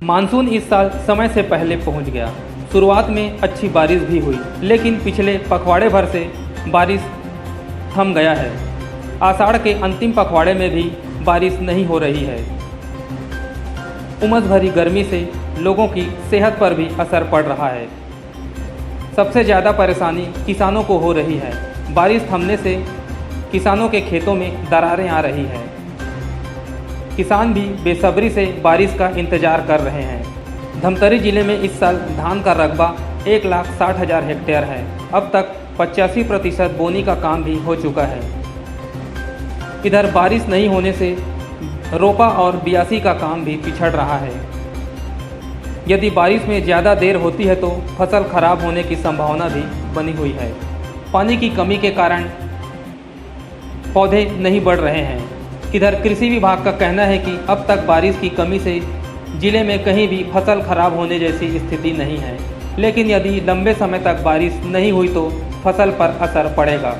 Monsoon इस साल समय से पहले पहुंच गया। शुरुआत में अच्छी बारिश भी हुई, लेकिन पिछले पखवाड़े भर से बारिश थम गया है। आषाढ़ के अंतिम पखवाड़े में भी बारिश नहीं हो रही है। उमस भरी गर्मी से लोगों की सेहत पर भी असर पड़ रहा है। सबसे ज़्यादा परेशानी किसानों को हो रही है। बारिश थमने से किसानों के खेतों में दरारें आ रही हैं। किसान भी बेसब्री से बारिश का इंतजार कर रहे हैं। धमतरी जिले में इस साल धान का रकबा 1,60,000 हेक्टेयर है। अब तक 85% बोनी का काम भी हो चुका है। इधर बारिश नहीं होने से रोपा और बियासी का काम भी पिछड़ रहा है। यदि बारिश में ज़्यादा देर होती है तो फसल खराब होने की संभावना भी बनी हुई है। पानी की कमी के कारण पौधे नहीं बढ़ रहे हैं। इधर कृषि विभाग का कहना है कि अब तक बारिश की कमी से जिले में कहीं भी फसल खराब होने जैसी स्थिति नहीं है, लेकिन यदि लंबे समय तक बारिश नहीं हुई तो फसल पर असर पड़ेगा।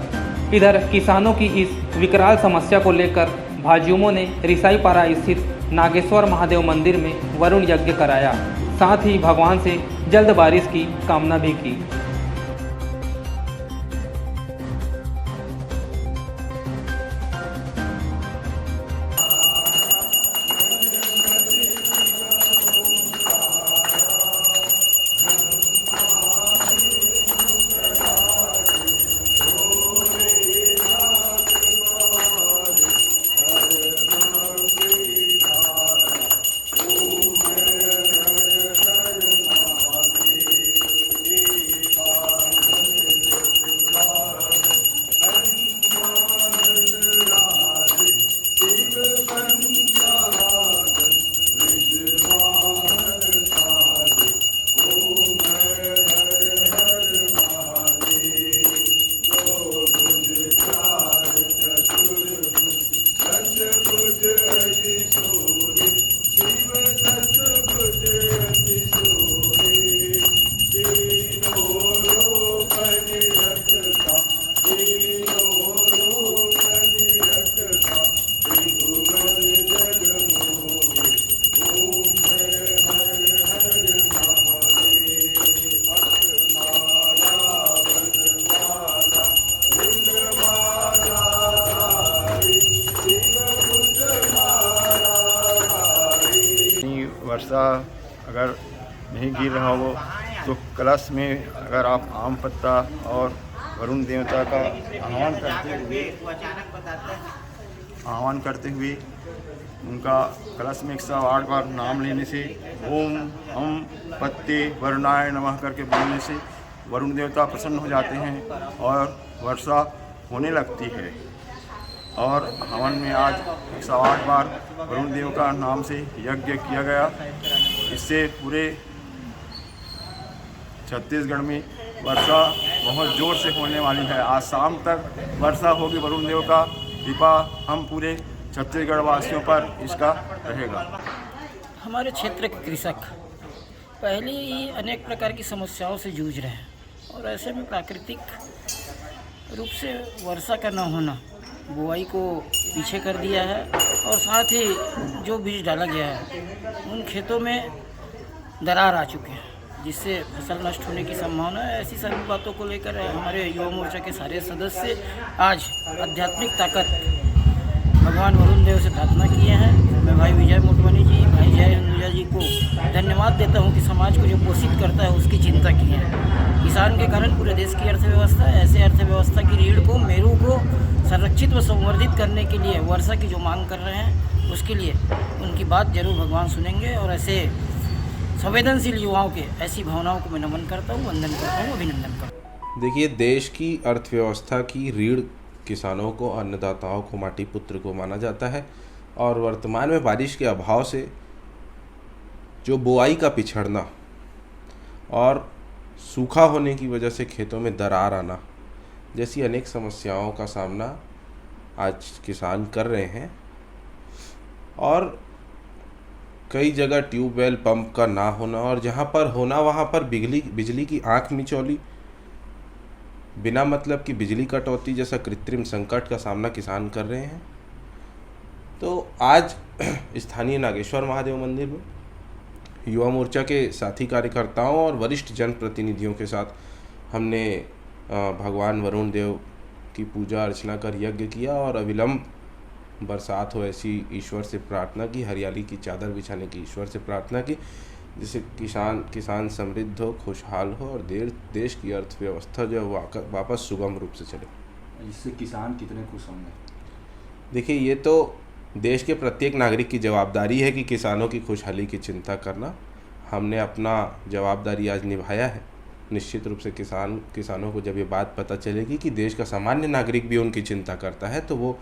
इधर किसानों की इस विकराल समस्या को लेकर भाजयुमों ने रिसाईपारा स्थित नागेश्वर महादेव मंदिर में वरुण यज्ञ कराया। साथ ही भगवान से जल्द बारिश की कामना भी की। वर्षा अगर नहीं गिर रहा हो तो कलश में अगर आप आम पत्ता और वरुण देवता का आह्वान करते हुए उनका कलश में 108 बार नाम लेने से ओम हम पत्ते वरुणाय नमः करके बोलने से वरुण देवता प्रसन्न हो जाते हैं और वर्षा होने लगती है। और हवन में आज 108 बार वरुण देव का नाम से यज्ञ किया गया। इससे पूरे छत्तीसगढ़ में वर्षा बहुत ज़ोर से होने वाली है। आज शाम तक वर्षा होगी। वरुण देव का कृपा हम पूरे छत्तीसगढ़ वासियों पर इसका रहेगा। हमारे क्षेत्र के कृषक पहले ही अनेक प्रकार की समस्याओं से जूझ रहे हैं और ऐसे में प्राकृतिक रूप से वर्षा का न होना बुआई को पीछे कर दिया है और साथ ही जो बीज डाला गया है उन खेतों में दरार आ चुके हैं, जिससे फसल नष्ट होने की संभावना है। ऐसी सभी बातों को लेकर हमारे युवा मोर्चा के सारे सदस्य आज आध्यात्मिक ताकत भगवान वरुण देव से प्रार्थना किए हैं। मैं भाई विजय मोटवानी जी, भाई जय हिंदुजा जी को धन्यवाद देता हूं कि समाज को जो पोषित करता है उसकी चिंता की है। किसान के कारण पूरे देश की अर्थव्यवस्था है। ऐसे अर्थव्यवस्था की रीढ़ को, मेरू को संरक्षित व संवर्धित करने के लिए वर्षा की जो मांग कर रहे हैं उसके लिए उनकी बात जरूर भगवान सुनेंगे। और ऐसे संवेदनशील युवाओं के ऐसी भावनाओं को मैं नमन करता हूँ, वंदन करता हूँ, अभिनंदन करता हूँ। देखिए, देश की अर्थव्यवस्था की रीढ़ किसानों को, अन्नदाताओं को, माटी पुत्र को माना जाता है और वर्तमान में बारिश के अभाव से जो बुआई का पिछड़ना और सूखा होने की वजह से खेतों में दरार आना जैसी अनेक समस्याओं का सामना आज किसान कर रहे हैं। और कई जगह ट्यूबवेल पंप का ना होना और जहाँ पर होना वहाँ पर बिजली की आंख मिचौली, बिना मतलब की बिजली कटौती जैसा कृत्रिम संकट का सामना किसान कर रहे हैं। तो आज स्थानीय नागेश्वर महादेव मंदिर में युवा मोर्चा के साथी कार्यकर्ताओं और वरिष्ठ जनप्रतिनिधियों के साथ हमने भगवान वरुण देव की पूजा अर्चना कर यज्ञ किया और अविलंब बरसात हो ऐसी ईश्वर से प्रार्थना की, हरियाली की चादर बिछाने की ईश्वर से प्रार्थना की, जिससे किसान समृद्ध हो, खुशहाल हो और देश की अर्थव्यवस्था जो है वापस सुगम रूप से चले। इससे किसान कितने खुश होंगे? देखिए, ये तो देश के प्रत्येक नागरिक की जवाबदारी है कि किसानों की खुशहाली की चिंता करना। हमने अपना जवाबदारी आज निभाया है। निश्चित रूप से किसानों को जब ये बात पता चलेगी कि देश का सामान्य नागरिक भी उनकी चिंता करता है, तो वो